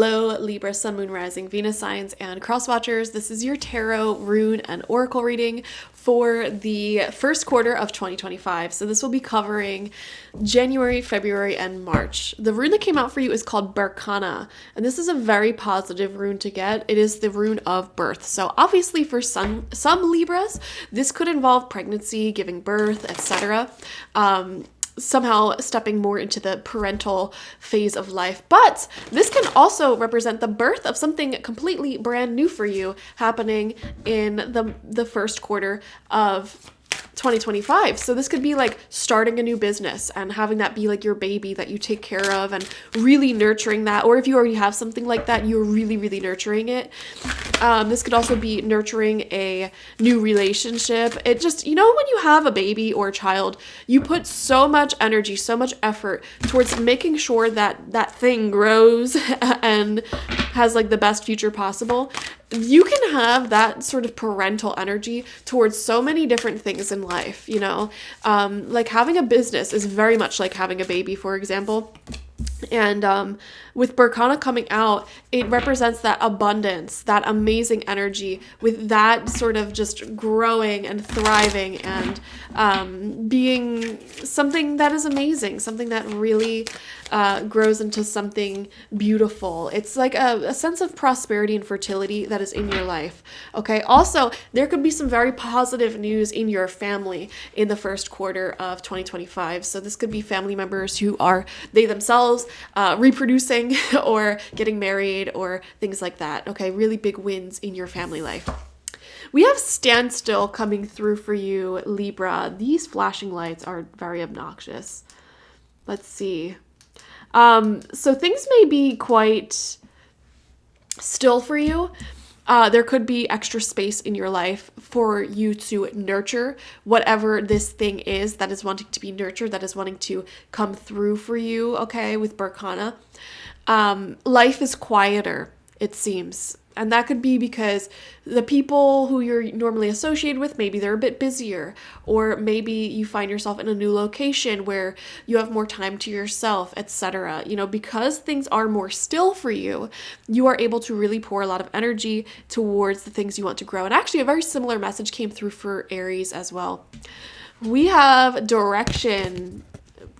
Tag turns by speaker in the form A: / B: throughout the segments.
A: Hello, Libra, Sun, Moon, Rising, Venus signs, and cross watchers. This is your tarot, rune, and oracle reading for the first quarter of 2025. So this will be covering January, February, and March. The rune that came out for you is called Berkana, and this is a very positive rune to get. It is the rune of birth. So obviously for some Libras, this could involve pregnancy, giving birth, etc. Somehow stepping more into the parental phase of life. But this can also represent the birth of something completely brand new for you happening in the first quarter of 2025. So this could be like starting a new business and having that be like your baby that you take care of and really nurturing that. Or if you already have something like that, you're really, really nurturing it. This could also be nurturing a new relationship. It just, when you have a baby or a child, you put so much energy, so much effort towards making sure that that thing grows and has like the best future possible. You can have that sort of parental energy towards so many different things in life, like having a business is very much like having a baby, for example. And with Berkana coming out, it represents that abundance, that amazing energy with that sort of just growing and thriving and being something that is amazing, something that really grows into something beautiful. It's like a sense of prosperity and fertility that is in your life. Okay. Also, there could be some very positive news in your family in the first quarter of 2025. So this could be family members who are they themselves reproducing or getting married or things like that. Okay. Really big wins in your family life. We have standstill coming through for you, Libra. These flashing lights are very obnoxious. Let's see. So things may be quite still for you. There could be extra space in your life for you to nurture whatever this thing is that is wanting to be nurtured, that is wanting to come through for you, okay, with Berkana. Life is quieter, it seems. And that could be because the people who you're normally associated with, maybe they're a bit busier, or maybe you find yourself in a new location where you have more time to yourself, etc. Because things are more still for you, you are able to really pour a lot of energy towards the things you want to grow. And actually, a very similar message came through for Aries as well. We have direction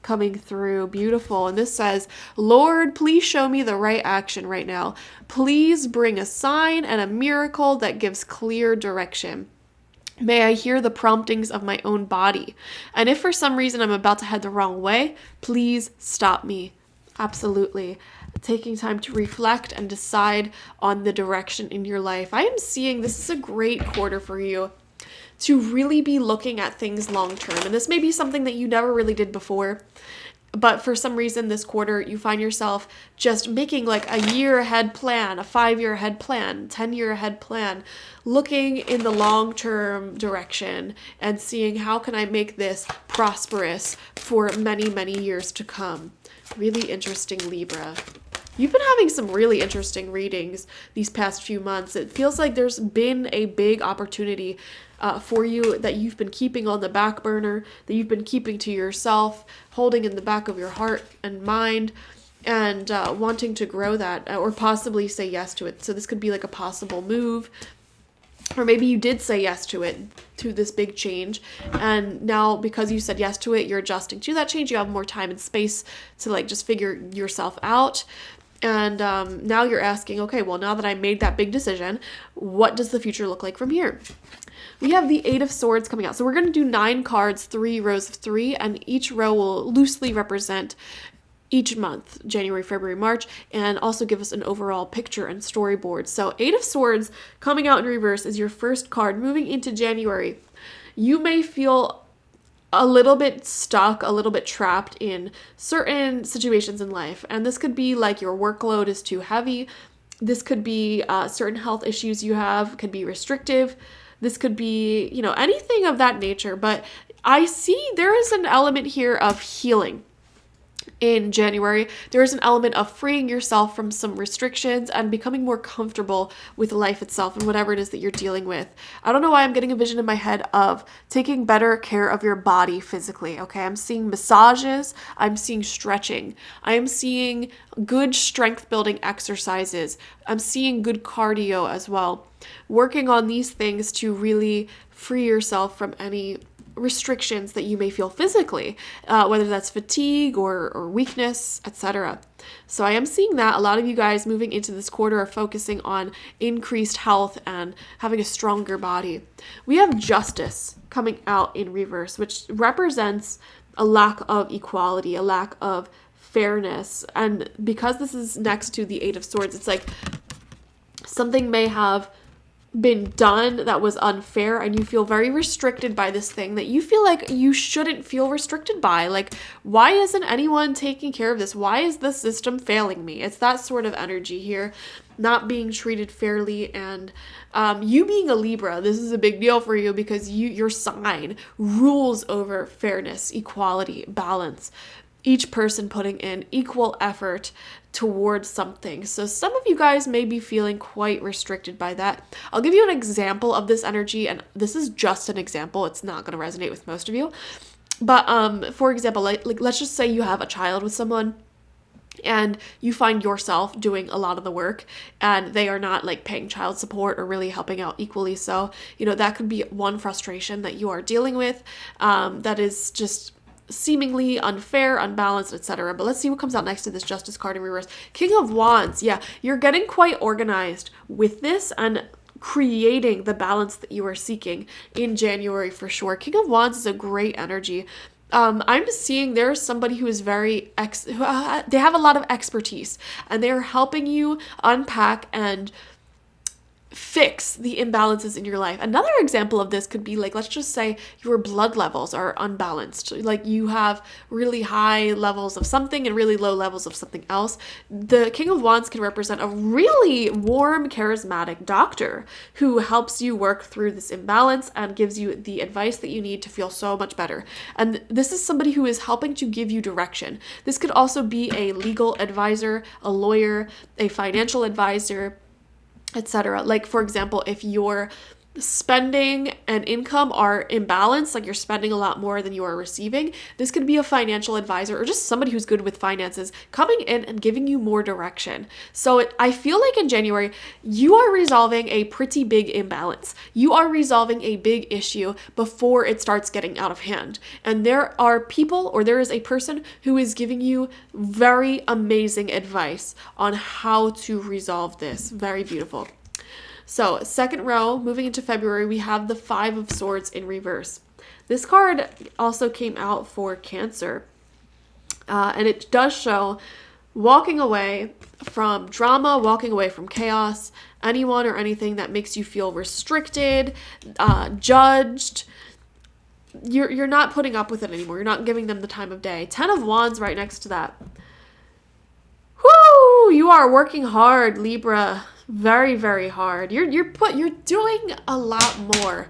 A: coming through. Beautiful. And this says, Lord, please show me the right action right now. Please bring a sign and a miracle that gives clear direction. May I hear the promptings of my own body. And if for some reason I'm about to head the wrong way, please stop me. Absolutely. Taking time to reflect and decide on the direction in your life. I am seeing this is a great quarter for you to really be looking at things long term. And this may be something that you never really did before, but for some reason this quarter you find yourself just making like a year ahead plan, a 5-year ahead plan, 10-year ahead plan, looking in the long-term direction and seeing how can I make this prosperous for many, many years to come. Really interesting, Libra. You've been having some really interesting readings these past few months. It feels like there's been a big opportunity for you that you've been keeping on the back burner, that you've been keeping to yourself, holding in the back of your heart and mind, and wanting to grow that or possibly say yes to it. So this could be like a possible move, or maybe you did say yes to it, to this big change, and now because you said yes to it, you're adjusting to that change. You have more time and space to like just figure yourself out. And now you're asking, okay, well, now that I made that big decision, what does the future look like from here? We have the 8 of Swords coming out. So we're going to do 9 cards, 3 rows of 3, and each row will loosely represent each month, January, February, March, and also give us an overall picture and storyboard. So 8 of Swords coming out in reverse is your first card moving into January. You may feel a little bit stuck, a little bit trapped in certain situations in life. And this could be like your workload is too heavy. This could be certain health issues you have, could be restrictive. This could be, anything of that nature. But I see there is an element here of healing. in January, there is an element of freeing yourself from some restrictions and becoming more comfortable with life itself and whatever it is that you're dealing with. I don't know why I'm getting a vision in my head of taking better care of your body physically, okay? I'm seeing massages, I'm seeing stretching, I'm seeing good strength building exercises, I'm seeing good cardio as well. Working on these things to really free yourself from any restrictions that you may feel physically, whether that's fatigue or weakness, etc. So I am seeing that a lot of you guys moving into this quarter are focusing on increased health and having a stronger body. We have Justice coming out in reverse, which represents a lack of equality, a lack of fairness. And because this is next to the Eight of Swords, it's like something may have been done that was unfair and you feel very restricted by this thing that you feel like you shouldn't feel restricted by. Like, why isn't anyone taking care of this? Why is the system failing me? It's that sort of energy here, not being treated fairly. And you being a Libra, this is a big deal for you because your sign rules over fairness, equality, balance. Each person putting in equal effort towards something. So some of you guys may be feeling quite restricted by that. I'll give you an example of this energy, and this is just an example. It's not going to resonate with most of you. But for example, like let's just say you have a child with someone and you find yourself doing a lot of the work and they are not like paying child support or really helping out equally. So, that could be one frustration that you are dealing with, that is just seemingly unfair, unbalanced, etc. But let's see what comes out next to this Justice card in reverse. King of Wands. Yeah, you're getting quite organized with this and creating the balance that you are seeking in January for sure. King of Wands is a great energy. I'm just seeing there's somebody who is very they have a lot of expertise and they're helping you unpack and fix the imbalances in your life. Another example of this could be like, let's just say your blood levels are unbalanced. Like you have really high levels of something and really low levels of something else. The King of Wands can represent a really warm, charismatic doctor who helps you work through this imbalance and gives you the advice that you need to feel so much better. And this is somebody who is helping to give you direction. This could also be a legal advisor, a lawyer, a financial advisor, etc. Like, for example, if your spending and income are imbalanced, like you're spending a lot more than you are receiving, this could be a financial advisor or just somebody who's good with finances coming in and giving you more direction. So I feel like in January, you are resolving a pretty big imbalance. You are resolving a big issue before it starts getting out of hand. And there are people, or there is a person who is giving you very amazing advice on how to resolve this. Very beautiful. So second row, moving into February, we have the Five of Swords in reverse. This card also came out for Cancer, and it does show walking away from drama, walking away from chaos, anyone or anything that makes you feel restricted, judged. You're not putting up with it anymore. You're not giving them the time of day. 10 of Wands right next to that. Whoo! You are working hard, Libra. Very, very hard. You're doing a lot more,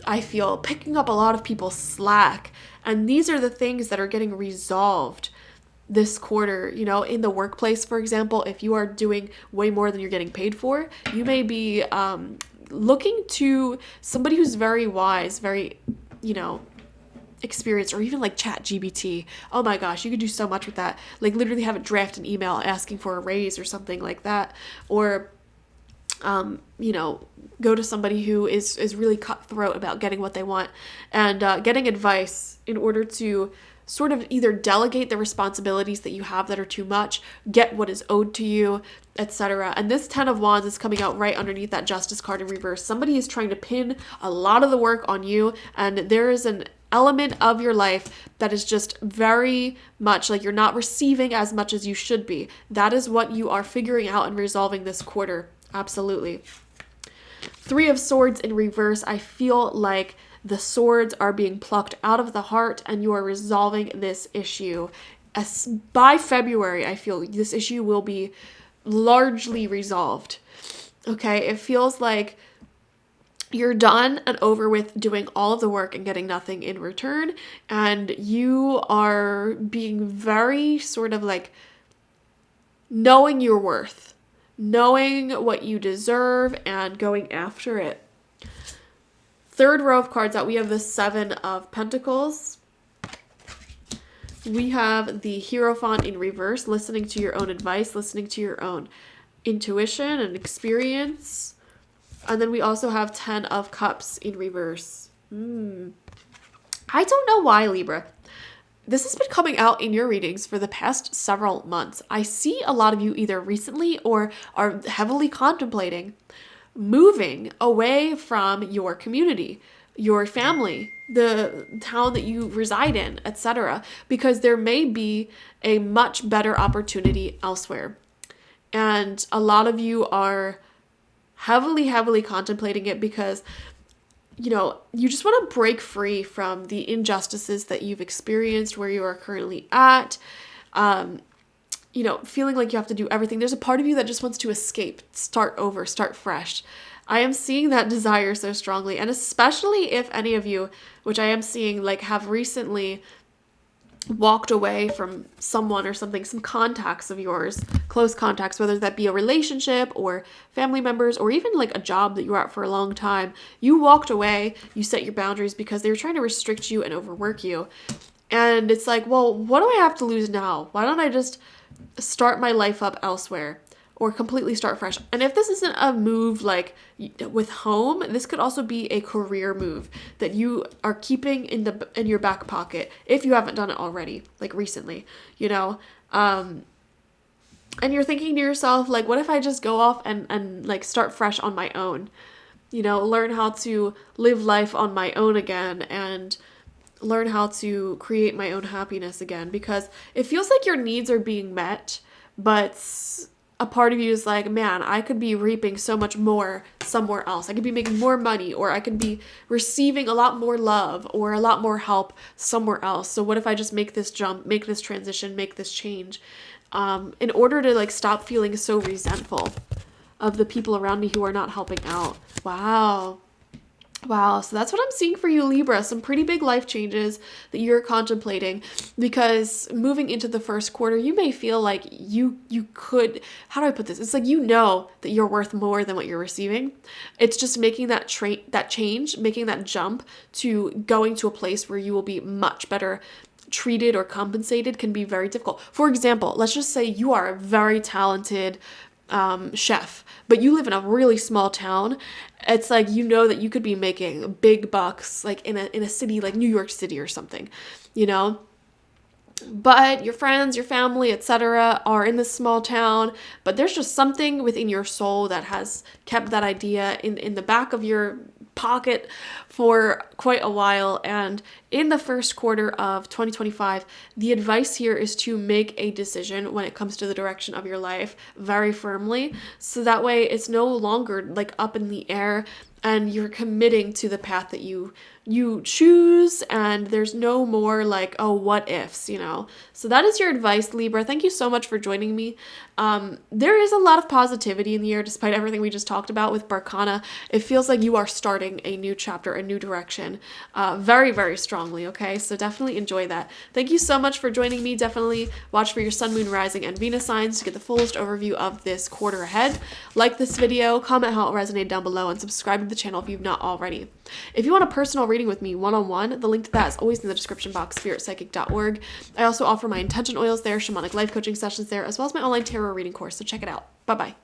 A: I feel, picking up a lot of people's slack. And these are the things that are getting resolved this quarter. In the workplace, for example, if you are doing way more than you're getting paid for, you may be looking to somebody who's very wise, very, experienced, or even like ChatGPT. Oh my gosh, you could do so much with that. Like literally have it draft an email asking for a raise or something like that. Or go to somebody who is really cutthroat about getting what they want and getting advice in order to sort of either delegate the responsibilities that you have that are too much, get what is owed to you, etc. And this 10 of Wands is coming out right underneath that Justice card in reverse. Somebody is trying to pin a lot of the work on you, and there is an element of your life that is just very much like you're not receiving as much as you should be. That is what you are figuring out and resolving this quarter. Absolutely. Three of Swords in reverse. I feel like the swords are being plucked out of the heart and you are resolving this issue. By February, I feel this issue will be largely resolved. Okay, it feels like You're done and over with doing all of the work and getting nothing in return. And you are being very sort of like knowing your worth, knowing what you deserve and going after it. Third row of cards out, we have the Seven of Pentacles. We have the Hierophant in reverse, listening to your own advice, listening to your own intuition and experience. And then we also have 10 of Cups in reverse. I don't know why, Libra. This has been coming out in your readings for the past several months. I see a lot of you either recently or are heavily contemplating moving away from your community, your family, the town that you reside in, etc., because there may be a much better opportunity elsewhere. And a lot of you are heavily contemplating it because, you know, you just want to break free from the injustices that you've experienced where you are currently at. You know, feeling like you have to do everything. There's a part of you that just wants to escape, start over, start fresh. I am seeing that desire so strongly. And especially if any of you, which I am seeing, like have recently walked away from someone or something, some contacts of yours, close contacts, whether that be a relationship or family members or even like a job that you were at for a long time. You walked away, you set your boundaries because they were trying to restrict you and overwork you. And it's like, well, what do I have to lose now? Why don't I just start my life up elsewhere or completely start fresh? And if this isn't a move like with home, this could also be a career move that you are keeping in your back pocket if you haven't done it already, like recently, you know. And you're thinking to yourself, like, what if I just go off and like start fresh on my own, you know, learn how to live life on my own again and learn how to create my own happiness again, because it feels like your needs are being met, but a part of you is like, man, I could be reaping so much more somewhere else. I could be making more money, or I could be receiving a lot more love or a lot more help somewhere else. So what if I just make this jump, make this transition, make this change, in order to like stop feeling so resentful of the people around me who are not helping out. Wow, so that's what I'm seeing for you, Libra. Some pretty big life changes that you're contemplating, because moving into the first quarter, you may feel like you could, how do I put this? It's like, you know that you're worth more than what you're receiving. It's just making that change, making that jump to going to a place where you will be much better treated or compensated can be very difficult. For example, let's just say you are a very talented chef, but you live in a really small town. It's like, you know that you could be making big bucks like in a city like New York City or something, you know, but your friends, your family, etc. are in this small town, but there's just something within your soul that has kept that idea in the back of your pocket for quite a while. And in the first quarter of 2025, the advice here is to make a decision when it comes to the direction of your life very firmly, so that way it's no longer like up in the air and you're committing to the path that you choose, and there's no more like, oh, what ifs, you know. So that is your advice, Libra. Thank you so much for joining me. There is a lot of positivity in the air despite everything we just talked about with Barkana. It feels like you are starting a new chapter, a new direction, very strongly, okay? So definitely enjoy that. Thank you so much for joining me. Definitely watch for your sun, moon, rising, and Venus signs to get the fullest overview of this quarter ahead. Like this video, comment how it resonated down below, and subscribe to the channel if you've not already. If you want a personal reading with me one-on-one, the link to that is always in the description box, spiritpsychic.org. I also offer my intention oils there, shamanic life coaching sessions there, as well as my online tarot reading course, so check it out. Bye-bye.